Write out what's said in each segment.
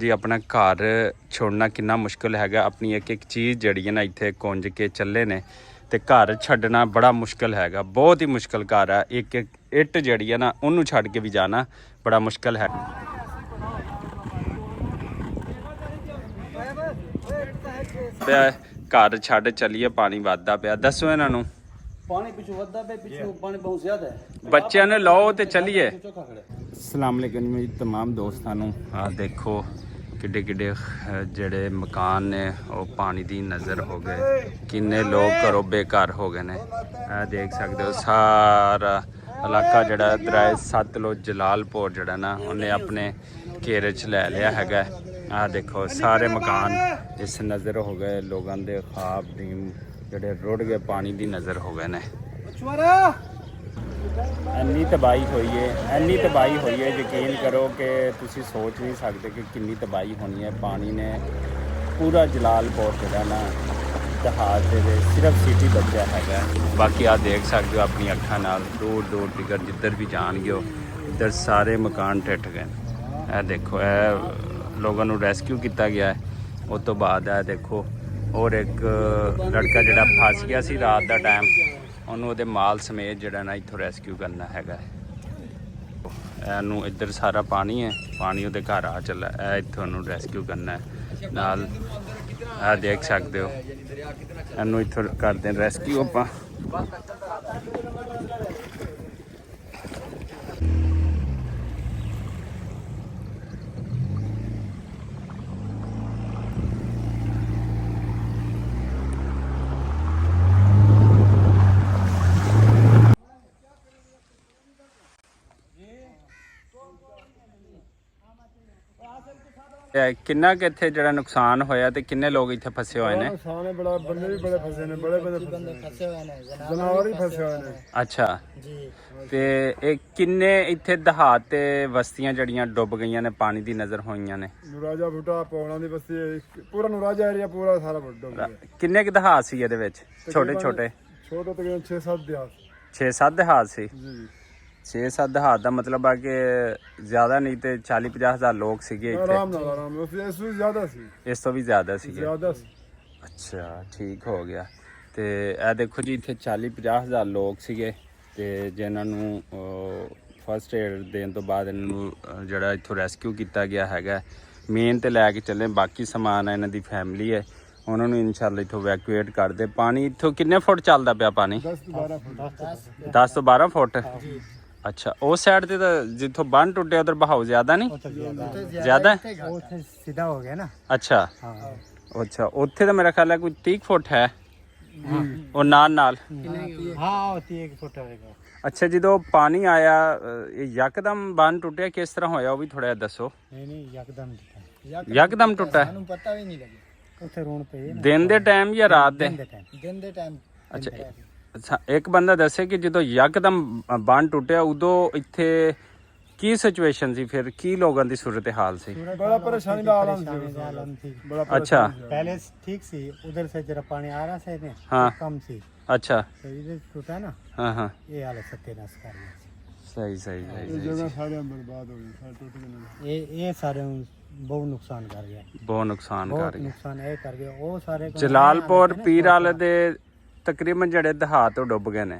जी अपना घर छोड़ना कितना मुश्किल हैगा। अपनी एक एक चीज़ जड़ी है ना इत्थे कुंज के चले ने ते घर छड्डना बड़ा मुश्किल हैगा, बहुत ही मुश्किल घर है। एक एक इट जड़ी है ना उन्होंने छड्ड के भी जाना बड़ा मुश्किल है। घर छड्ड चलिए पानी वादा पिया, दसो इन्हों पानी पिछू वधा पे पिछू पानी बहुत ज्यादा है। बच्चों ने लो तो चलिए। अस्सलाम वालेकुम मेरी तमाम दोस्तों आ देखो किड्डे किड्डे जड़े मकान ने वो पानी दी नज़र हो गए, किन्ने लोग घरों बेघर हो गए ने। देख सकते हो सारा इलाका जड़ा दराए सतलुज जलालपुर जड़ा ना उन्हें अपने घेरे च ले लिया हैगा। आ देखो सारे मकान इस नज़र हो गए, लोगों के ख्वाब नीम जड़े रुड़ गए पानी दी नज़र हो गए ने। इन्नी तबाही हुई है, इन्नी तबाही हुई है, यकीन करो कि तुसी सोच नहीं सकते कि कितनी तबाही होनी है। पानी ने पूरा जलालपुर जड़ा ना जहाज दे सिर्फ सिटी बचा है। बाकी आप देख सकते हो अपनी अखा नाल दूर दूर तक जिधर भी जाएंगे हो इधर सारे मकान टुट गए। यह देखो यह लोगों को रेस्क्यू किया गया है। उस तो बाद है देखो और एक लड़का जड़ा फस गया सी रात का टाइम, उन्होंने माल समेत जड़ा ना इत्थों रेस्क्यू करना हैगा। इनू इधर सारा पानी है, पानी वो घर आ चला है, इत्थों रेस्क्यू करना है नाल। देख सकते हो इनू इत्थों करते हैं रेस्क्यू आप। किन्ना कि इत्थे जड़ा नुकसान होया ते किन्ने लोग इत्थे फसे हुए ने? नुकसान है बड़ा, बंदे भी बड़े फसे ने, बड़े बंदे फसे हुए ने, जानवर ही फसे हुए ने। अच्छा जी। ते ए किन्ने इत्थे दहात ते बस्तियां जड़ियां डुब गईयां ने, पानी दी नजर होईयां ने? नुराजा भुटा पौड़ा दी बस्ती पूरा नुराजा एरिया पूरा सारा डुब गया। किन्ने के दहात सी इहदे विच? छोटे छोटे छोटे तकरीबन 6-7 दहात। 6-7 दहात सी जी 6-7 दहात दा मतलब है कि ज्यादा नहीं ते 40-50 हज़ार लोग सीगे इत्थे। आराम उससे ज्यादा सी, इस तो भी ज्यादा सीगे। ज्यादा सी। अच्छा ठीक हो गया। ते ए देखो जी इत्थे 40-50 हज़ार लोग सीगे ते जिन्हां नूं फर्स्ट एड देने तो बाद इन्हों जड़ा इत्थों रेस्क्यू किया गया हैगा। मेन ते लैके चले, बाकी समान है इन्हां दी फैमिली है, उन्होंने इंशाल्लाह इत्थों वैक्यूएट कर दे। पानी इत्थों किन्ने फुट चलदा पिया पानी? 10 तो 12 फुट। अच्छा उस साइड ते जिथों बंद टुटे उधर बहाव ज्यादा नहीं? ज्यादा सीधा हो गया ना। अच्छा अच्छा उत्थे तो मेरा ख्याल है कोई 30 फुट है और नाल हाँ 30 फुट होएगा। अच्छा जो पानी आया यकदम बंद टुटिया, किस तरह होया वो भी थोड़ा दसो। नहीं यकदम टुटा? सानू पता भी नहीं लगे उत्थे रोन पे दिन दे टाइम या रात दे? दिन दे टाइम। अच्छा एक बंदा दसे कि जो यकदम बंद टुटिया उदो इत्थे की सिचुएशन सी, फिर की लोगों की सूरत हाल सी? बड़ा परेशानी का आलम थी। अच्छा पहले ठीक सी, उधर से जरा पानी आ रहा से ने हाँ कम सी। अच्छा तो इधर टूटा ना। हाँ हाँ ये हालत सत्यानाश कर गया। सही सही सही जगह सारे बर्बाद हो गई, सारे टूट गए। ये सारे बहुत नुकसान कर गया, बहुत नुकसान कर गया। नुकसान ये कर गया। वो सारे जलालपुर पीराल दे तकरीबन जड़े दहात डुब गए ने,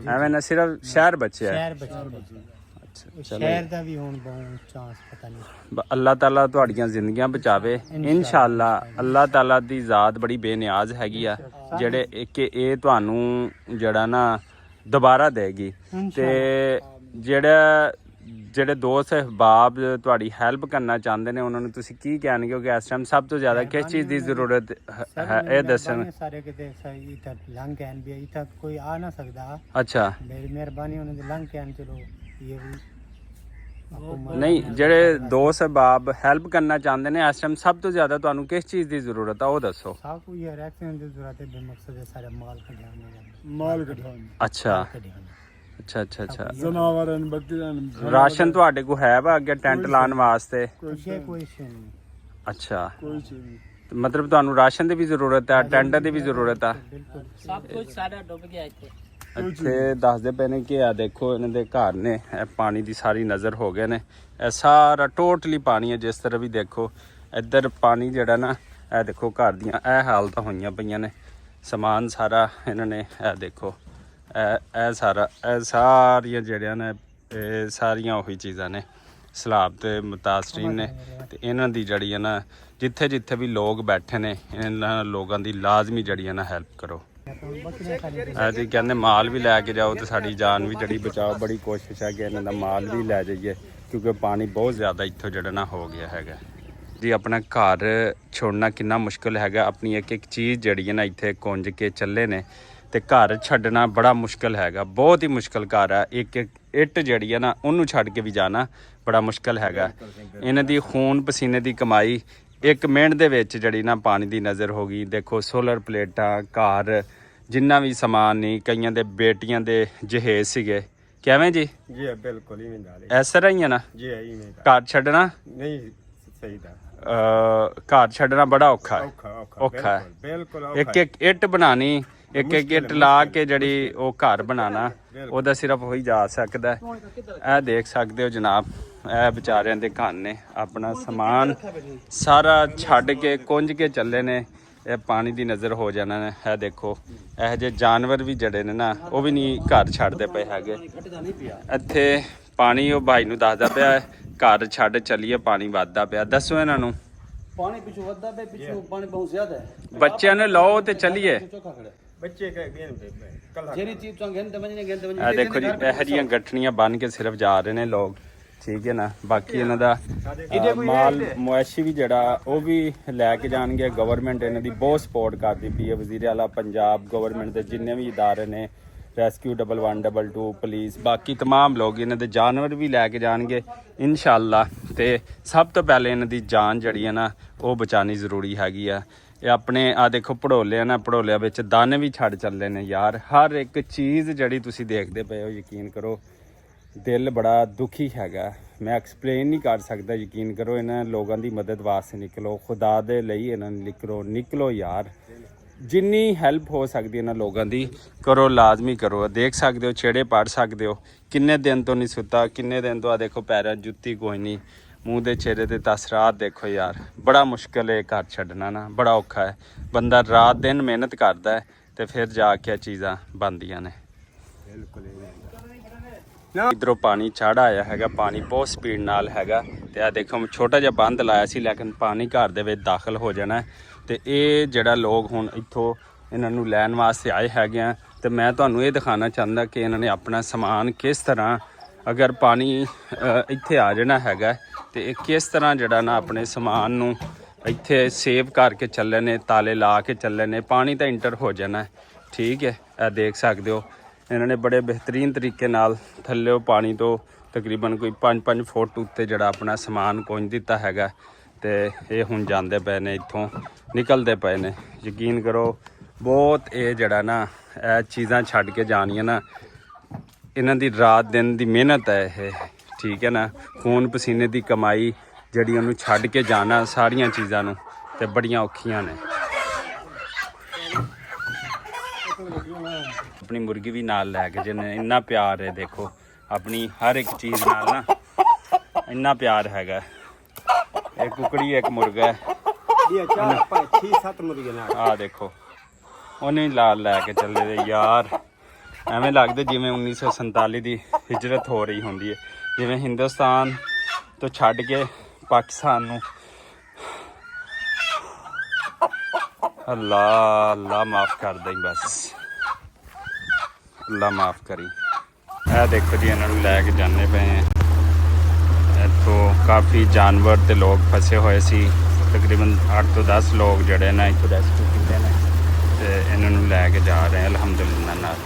एवें ना सिर्फ शहर बचे है। शहर बचे। अच्छा शहर दा भी हुन बहुत चांस पता नहीं। अल्लाह ताला तुहाड़ियां जिंदगियां बचावे इंशाअल्लाह। अल्लाह ताला दी ज़ात बड़ी बेनियाज हैगी आ जेड़े कि ए तुहानू जड़ा ना दोबारा देगी। ते जेड़ा ਜਿਹੜੇ ਦੋਸਤ ਅਹਿਬਾਬ ਤੁਹਾਡੀ ਹੈਲਪ ਕਰਨਾ ਚਾਹੁੰਦੇ ਨੇ ਉਹਨਾਂ ਨੂੰ ਤੁਸੀਂ ਕੀ ਕਹਿਣਗੇ ਕਿ ਇਸ ਟਾਈਮ ਸਭ ਤੋਂ ਜ਼ਿਆਦਾ ਕਿਸ ਚੀਜ਼ ਦੀ ਜ਼ਰੂਰਤ ਹੈ ਇਹ ਦੱਸਣ। ਸਾਰੇ ਕਿਤੇ ਸਹੀ ਤੱਕ ਲੰਘ ਕੇ ਵੀ ਇੱਥੇ ਤੱਕ ਕੋਈ ਆ ਨਾ ਸਕਦਾ। ਅੱਛਾ ਮੇਰੀ ਮਿਹਰਬਾਨੀ ਉਹਨਾਂ ਦੇ ਲੰਘ ਕੇ ਚਲੋ ਇਹ ਵੀ ਨਹੀਂ ਜਿਹੜੇ ਦੋਸਤ ਅਹਿਬਾਬ ਹੈਲਪ ਕਰਨਾ ਚਾਹੁੰਦੇ ਨੇ ਇਸ ਟਾਈਮ ਸਭ ਤੋਂ ਜ਼ਿਆਦਾ ਤੁਹਾਨੂੰ ਕਿਸ ਚੀਜ਼ ਦੀ ਜ਼ਰੂਰਤ ਆ ਉਹ ਦੱਸੋ। ਸਭ ਕੁਝ ਇਹ ਰੈਕਸ਼ਨ ਦੀ ਜ਼ਰੂਰਤ ਹੈ, ਬੇਮਕਸਦ ਹੈ ਸਾਰੇ ਮਾਲ ਕਢਾਉਣੇ ਮਾਲ ਕਢਾਉਣੇ। ਅੱਛਾ अच्छा अच्छा अच्छा जानवर बकरी राशन ਤੁਹਾਡੇ ਕੋ ਹੈ ਵਾ ਅੱਗੇ ਟੈਂਟ ਲਾਉਣ ਵਾਸਤੇ? ਕੋਈ ਨਹੀਂ। ਅੱਛਾ ਕੋਈ ਚੀਜ਼ ਨਹੀਂ, ਮਤਲਬ ਤੁਹਾਨੂੰ ਰਾਸ਼ਨ ਦੀ ਵੀ ਜ਼ਰੂਰਤ ਹੈ, ਟੈਂਟ ਦੀ ਵੀ ਜ਼ਰੂਰਤ ਹੈ? ਬਿਲਕੁਲ ਸਭ ਕੁਝ ਸਾਡਾ ਡੁੱਬ ਗਿਆ ਇੱਥੇ। ਇੱਥੇ ਦੱਸਦੇ ਪਏ ਨੇ ਕਿ ਆ ਦੇਖੋ ਇਹਨਾਂ ਦੇ ਘਰ ਨੇ, ਇਹ ਪਾਣੀ ਦੀ ਸਾਰੀ ਨਜ਼ਰ ਹੋ ਗਏ ਨੇ। ਇਹ ਸਾਰਾ ਟੋਟਲੀ ਪਾਣੀ ਹੈ। ਜਿਸ ਤਰ੍ਹਾਂ ਵੀ ਦੇਖੋ ਇੱਧਰ ਪਾਣੀ ਜਿਹੜਾ ਨਾ, ਇਹ ਦੇਖੋ ਘਰ ਦੀਆਂ ਇਹ ਹਾਲਤਾਂ ਹੋਈਆਂ ਪਈਆਂ ਨੇ। ਸਮਾਨ ਸਾਰਾ ਇਹਨਾਂ ਨੇ, ਇਹ ਦੇਖੋ ਇਹ ਸਾਰੀਆਂ ਜਿਹੜੀਆਂ ਨੇ, ਇਹ ਸਾਰੀਆਂ ਉਹੀ ਚੀਜ਼ਾਂ ਨੇ, ਸਲਾਬ ਤੇ ਮੁਤਾਸਰੀਨ ਨੇ। ਤੇ ਇਹਨਾਂ ਦੀ ਜਿਹੜੀ ਹੈ ਨਾ, ਜਿੱਥੇ ਜਿੱਥੇ ਵੀ ਲੋਕ ਬੈਠੇ ਨੇ, ਇਹਨਾਂ ਲੋਕਾਂ ਦੀ ਲਾਜ਼ਮੀ ਜਿਹੜੀ ਹੈ ਨਾ ਹੈਲਪ ਕਰੋ। ਅਸੀਂ ਕਹਿੰਦੇ ਮਾਲ ਵੀ ਲੈ ਕੇ ਜਾਓ ਤੇ ਸਾਡੀ ਜਾਨ ਵੀ ਜਿਹੜੀ ਬਚਾਓ। ਬੜੀ ਕੋਸ਼ਿਸ਼ ਹੈ ਕਿ ਇਹਨਾਂ ਦਾ ਮਾਲ ਵੀ ਲੈ ਜਾਈਏ, ਕਿਉਂਕਿ ਪਾਣੀ ਬਹੁਤ ਜ਼ਿਆਦਾ ਇੱਥੋਂ ਜਿਹੜਾ ਨਾ ਹੋ ਗਿਆ ਹੈਗਾ ਜੀ। ਆਪਣਾ ਘਰ ਛੋੜਨਾ ਕਿੰਨਾ ਮੁਸ਼ਕਿਲ ਹੈਗਾ। ਆਪਣੀ ਇੱਕ ਇੱਕ ਚੀਜ਼ ਜਿਹੜੀ ਹੈ ਨਾ ਇੱਥੇ ਕੁੰਜ ਕੇ ਚੱਲੇ ਨੇ, ਤੇ ਘਰ ਛੱਡਣਾ ਬੜਾ ਮੁਸ਼ਕਿਲ ਹੈਗਾ। ਬਹੁਤ ਹੀ ਮੁਸ਼ਕਿਲ ਘਰ ਹੈ। ਇੱਕ ਇੱਕ ਇੱਟ ਜਿਹੜੀ ਹੈ ਨਾ, ਉਹਨੂੰ ਛੱਡ ਕੇ ਵੀ ਜਾਣਾ ਬੜਾ ਮੁਸ਼ਕਿਲ ਹੈਗਾ। ਇਹਨਾਂ ਦੀ ਖੂਨ ਪਸੀਨੇ ਦੀ ਕਮਾਈ 1 ਮਿੰਟ ਦੇ ਵਿੱਚ ਜਿਹੜੀ ਨਾ ਪਾਣੀ ਦੀ ਨਜ਼ਰ ਹੋ ਗਈ। ਦੇਖੋ ਸੋਲਰ ਪਲੇਟਾਂ, ਘਰ, ਜਿੰਨਾ ਵੀ ਸਮਾਨ ਨਹੀਂ, ਕਈਆਂ ਦੇ ਬੇਟੀਆਂ ਦੇ ਜਹੇਜ਼ ਸੀਗੇ। ਕਿਵੇਂ ਜੀ? ਜੀ ਬਿਲਕੁਲ ਹੀ ਨਹੀਂ ਇਸ ਤਰ੍ਹਾਂ ਹੀ ਹੈ ਨਾ। ਜੀ ਹੀ ਨਹੀਂ ਘਰ ਛੱਡਣਾ ਨਹੀਂ ਸਹੀ ਦਾ ਘਰ ਛੱਡਣਾ ਬੜਾ ਔਖਾ ਹੈ। ਔਖਾ ਹੈ। ਬਿਲਕੁਲ ਇੱਕ ਇੱਕ ਇੱਟ ਬਣਾਣੀ, ਇੱਕ ਇੱਕ ਇੱਟ ਲਾ ਕੇ ਜਿਹੜੀ ਉਹ ਘਰ ਬਣਾਉਣਾ, ਉਹਦਾ ਸਿਰਫ ਉਹੀ ਜਾ ਸਕਦਾ। ਇਹ ਦੇਖ ਸਕਦੇ ਹੋ ਜਨਾਬ, ਇਹ ਵਿਚਾਰਿਆਂ ਦੇ ਘਰ ਨੇ। ਆਪਣਾ ਸਮਾਨ ਸਾਰਾ ਛੱਡ ਕੇ ਕੁੰਜ ਕੇ ਚੱਲੇ ਨੇ। ਇਹ ਪਾਣੀ ਦੀ ਨਜ਼ਰ ਹੋ ਜਾਣਾ ਨੇ। ਇਹ ਦੇਖੋ ਇਹੋ ਜਿਹੇ ਜਾਨਵਰ ਵੀ ਜਿਹੜੇ ਨੇ ਨਾ, ਉਹ ਵੀ ਨਹੀਂ ਘਰ ਛੱਡਦੇ ਪਏ ਹੈਗੇ। ਇੱਥੇ ਪਾਣੀ ਉਹ ਭਾਈ ਨੂੰ ਦੱਸਦਾ ਪਿਆ, ਘਰ ਛੱਡ ਚੱਲੀਏ, ਪਾਣੀ ਵੱਧਦਾ ਪਿਆ। ਦੱਸੋ ਇਹਨਾਂ ਨੂੰ। ਪਾਣੀ ਪਿੱਛੋਂ ਵੱਧਦਾ ਪਿਆ, ਪਿੱਛੋਂ ਪਾਣੀ ਬਹੁਤ ਜ਼ਿਆਦਾ ਹੈ। ਬੱਚਿਆਂ ਨੂੰ ਲਓ ਤੇ ਚੱਲੀਏ। ਬੱਚੇ ਜਿਹੜੀ ਚੀਜ਼ ਤੋਂ ਘੰਟੇ ਵਜਣੇ ਇਹ ਦੇਖੋ ਜੀ, ਇਹੋ ਜਿਹੀਆਂ ਗੱਠਣੀਆਂ ਬੰਨ ਕੇ ਸਿਰਫ ਜਾ ਰਹੇ ਨੇ ਲੋਕ, ਠੀਕ ਹੈ ਨਾ। ਬਾਕੀ ਇਹਨਾਂ ਦਾ ਮਾਲ ਮੁਆਸ਼ੀ ਵੀ ਜਿਹੜਾ ਉਹ ਵੀ ਲੈ ਕੇ ਜਾਣਗੇ। ਗਵਰਨਮੈਂਟ ਇਹਨਾਂ ਦੀ ਬਹੁਤ ਸਪੋਰਟ ਕਰਦੀ ਪਈ ਹੈ। ਵਜ਼ੀਰ ਆਲਾ ਪੰਜਾਬ, ਗਵਰਨਮੈਂਟ ਦੇ ਜਿੰਨੇ ਵੀ ਇਦਾਰੇ ਨੇ, ਰੈਸਕਿਊ 1122 ਪੁਲਿਸ, ਬਾਕੀ तमाम ਲੋਕ ਇਹਨਾਂ ਦੇ ਜਾਨਵਰ ਵੀ ਲੈ ਕੇ ਜਾਣਗੇ ਇਨਸ਼ਾਅੱਲਾ। ਤੇ ਸਭ ਤੋਂ ਪਹਿਲੇ ਇਹਨਾਂ ਦੀ ਜਾਨ ਜਿਹੜੀ ਹੈ ਨਾ, ਉਹ ਬਚਾਉਣੀ ਜ਼ਰੂਰੀ ਹੈਗੀ ਆ। ਇਹ ਆਪਣੇ ਆ ਦੇਖੋ ਭੜੋਲੇ ਆ ਨਾ, ਭੜੋਲਿਆਂ ਵਿੱਚ ਦਾਣੇ ਵੀ ਛੱਡ ਚੱਲੇ ਨੇ ਯਾਰ। ਹਰ ਇੱਕ ਚੀਜ਼ ਜਿਹੜੀ ਤੁਸੀਂ ਦੇਖਦੇ ਪਏ ਹੋ, ਯਕੀਨ ਕਰੋ ਦਿਲ ਬੜਾ ਦੁਖੀ ਹੈਗਾ। ਮੈਂ ਐਕਸਪਲੇਨ ਨਹੀਂ ਕਰ ਸਕਦਾ। ਯਕੀਨ ਕਰੋ, ਇਹਨਾਂ ਲੋਕਾਂ ਦੀ ਮਦਦ ਵਾਸਤੇ ਨਿਕਲੋ, ਖੁਦਾ ਦੇ ਲਈ ਇਹਨਾਂ ਨੂੰ ਨਿਕਲੋ ਯਾਰ। ਜਿੰਨੀ ਹੈਲਪ ਹੋ ਸਕਦੀ ਇਹਨਾਂ ਲੋਕਾਂ ਦੀ ਕਰੋ, ਲਾਜ਼ਮੀ ਕਰੋ। ਦੇਖ ਸਕਦੇ ਹੋ ਛੇੜੇ ਪੜ ਸਕਦੇ ਹੋ, ਕਿੰਨੇ ਦਿਨ ਤੋਂ ਨਹੀਂ ਸੁੱਤਾ, ਕਿੰਨੇ ਦਿਨ ਤੋਂ। ਆ ਦੇਖੋ ਪੈਰਾਂ ਜੁੱਤੀ ਕੋਈ ਨਹੀਂ, ਮੂੰਹ ਦੇ ਚਿਹਰੇ ਤੇ ਤਸਰਾਤ ਦੇਖੋ ਯਾਰ। ਬੜਾ ਮੁਸ਼ਕਿਲ ਹੈ ਘਰ ਛੱਡਣਾ ਨਾ, ਬੜਾ ਔਖਾ ਹੈ। ਬੰਦਾ ਰਾਤ ਦਿਨ ਮਿਹਨਤ ਕਰਦਾ ਹੈ ਤੇ ਫਿਰ ਜਾ ਕੇ ਚੀਜ਼ਾਂ ਬਣਦੀਆਂ ਨੇ। ਇਧਰੋਂ ਪਾਣੀ ਚੜ੍ਹ ਆਇਆ ਹੈਗਾ, ਪਾਣੀ ਬਹੁਤ ਸਪੀਡ ਨਾਲ ਹੈਗਾ। ਤੇ ਆ ਦੇਖੋ ਛੋਟਾ ਜਿਹਾ ਬੰਦ ਲਾਇਆ ਸੀ, ਲੇਕਿਨ ਪਾਣੀ ਘਰ ਦੇ ਵਿੱਚ ਦਾਖਲ ਹੋ ਜਾਣਾ। ਤੇ ਇਹ ਜਿਹੜਾ ਲੋਕ ਹੁਣ ਇੱਥੋਂ ਇਹਨਾਂ ਨੂੰ ਲੈਣ ਵਾਸਤੇ ਆਏ ਹੈਗੇ ਆ। ਤੇ ਮੈਂ ਤੁਹਾਨੂੰ ਇਹ ਦਿਖਾਉਣਾ ਚਾਹੁੰਦਾ ਕਿ ਇਹਨਾਂ ਨੇ ਆਪਣਾ ਸਮਾਨ ਕਿਸ ਤਰ੍ਹਾਂ, ਅਗਰ ਪਾਣੀ ਇੱਥੇ ਆ ਜਾਣਾ ਹੈਗਾ ਤੇ ਇਹ ਕਿਸ ਤਰ੍ਹਾਂ ਜਿਹੜਾ ਨਾ ਆਪਣੇ ਸਮਾਨ ਨੂੰ ਇੱਥੇ ਸੇਵ ਕਰਕੇ ਚੱਲੇ ਨੇ, ਤਾਲੇ ਲਾ ਕੇ ਚੱਲੇ ਨੇ। ਪਾਣੀ ਤਾਂ ਇੰਟਰ ਹੋ ਜਾਣਾ, ਠੀਕ ਹੈ। ਇਹ ਦੇਖ ਸਕਦੇ ਹੋ ਇਹਨਾਂ ਨੇ ਬੜੇ ਬਿਹਤਰੀਨ ਤਰੀਕੇ ਨਾਲ ਥੱਲੇ ਪਾਣੀ ਤੋਂ ਤਕਰੀਬਨ ਕੋਈ 5-5 ਫੁੱਟ ਉੱਤੇ ਜਿਹੜਾ ਆਪਣਾ ਸਮਾਨ ਪਹੁੰਚ ਦਿੱਤਾ ਹੈਗਾ। ਤੇ ਇਹ ਹੁਣ ਜਾਂਦੇ ਪਏ ਨੇ, ਇੱਥੋਂ ਨਿਕਲਦੇ ਪਏ ਨੇ। ਯਕੀਨ ਕਰੋ ਬਹੁਤ ਇਹ ਜਿਹੜਾ ਨਾ, ਇਹ ਚੀਜ਼ਾਂ ਛੱਡ ਕੇ ਜਾਣੀਆਂ ਨਾ, ਇਹਨਾਂ ਦੀ ਰਾਤ ਦਿਨ ਦੀ ਮਿਹਨਤ ਹੈ ਇਹ, ਠੀਕ ਹੈ ਨਾ। ਖੂਨ ਪਸੀਨੇ ਦੀ ਕਮਾਈ ਜਿਹੜੀ ਉਹਨੂੰ ਛੱਡ ਕੇ ਜਾਣਾ ਸਾਰੀਆਂ ਚੀਜ਼ਾਂ ਨੂੰ, ਤੇ ਬੜੀਆਂ ਔਖੀਆਂ ਨੇ। ਆਪਣੀ ਮੁਰਗੀ ਵੀ ਨਾਲ ਲੈ ਕੇ ਜਿਹਨੇ ਇੰਨਾ ਪਿਆਰ ਹੈ, ਦੇਖੋ ਆਪਣੀ ਹਰ ਇੱਕ ਚੀਜ਼ ਨਾਲ ਨਾ ਇੰਨਾ ਪਿਆਰ ਹੈਗਾ। ਇੱਕ ਕੁਕੜੀ ਇੱਕ ਮੁਰਗਾ ਹੈ। 6-7 ਮੁਰਗੇ ਨਾਲ ਆ ਦੇਖੋ ਉਹਨੇ ਨਾਲ ਲੈ ਕੇ ਚੱਲੇ ਦੇ ਯਾਰ। ਐਵੇਂ ਲੱਗਦਾ ਜਿਵੇਂ 1947 ਦੀ ਹਿਜਰਤ ਹੋ ਰਹੀ ਹੁੰਦੀ ਹੈ, ਜਿਵੇਂ ਹਿੰਦੁਸਤਾਨ ਤੋਂ ਛੱਡ ਕੇ ਪਾਕਿਸਤਾਨ ਨੂੰ। ਅੱਲਾ ਅੱਲਾ ਮਾਫ ਕਰ ਦੇ ਬਸ, ਅੱਲਾ ਮਾਫ ਕਰੀ। ਇਹ ਦੇਖੋ ਜੀ ਇਹਨਾਂ ਨੂੰ ਲੈ ਕੇ ਜਾਣੇ ਪਏ ਆ। ਇੱਥੋਂ ਕਾਫੀ ਜਾਨਵਰ ਤੇ ਲੋਕ ਫਸੇ ਹੋਏ ਸੀ। ਤਕਰੀਬਨ 8 ਤੋਂ 10 ਲੋਕ ਜਿਹੜੇ ਨੇ ਇੱਥੋਂ ਰੈਸਕਿਊ ਕੀਤੇ ਨੇ ਤੇ ਇਹਨਾਂ ਨੂੰ ਲੈ ਕੇ ਜਾ ਰਹੇ ਅਲਹਮਦੁਲਿਲਾ ਨਾਲ।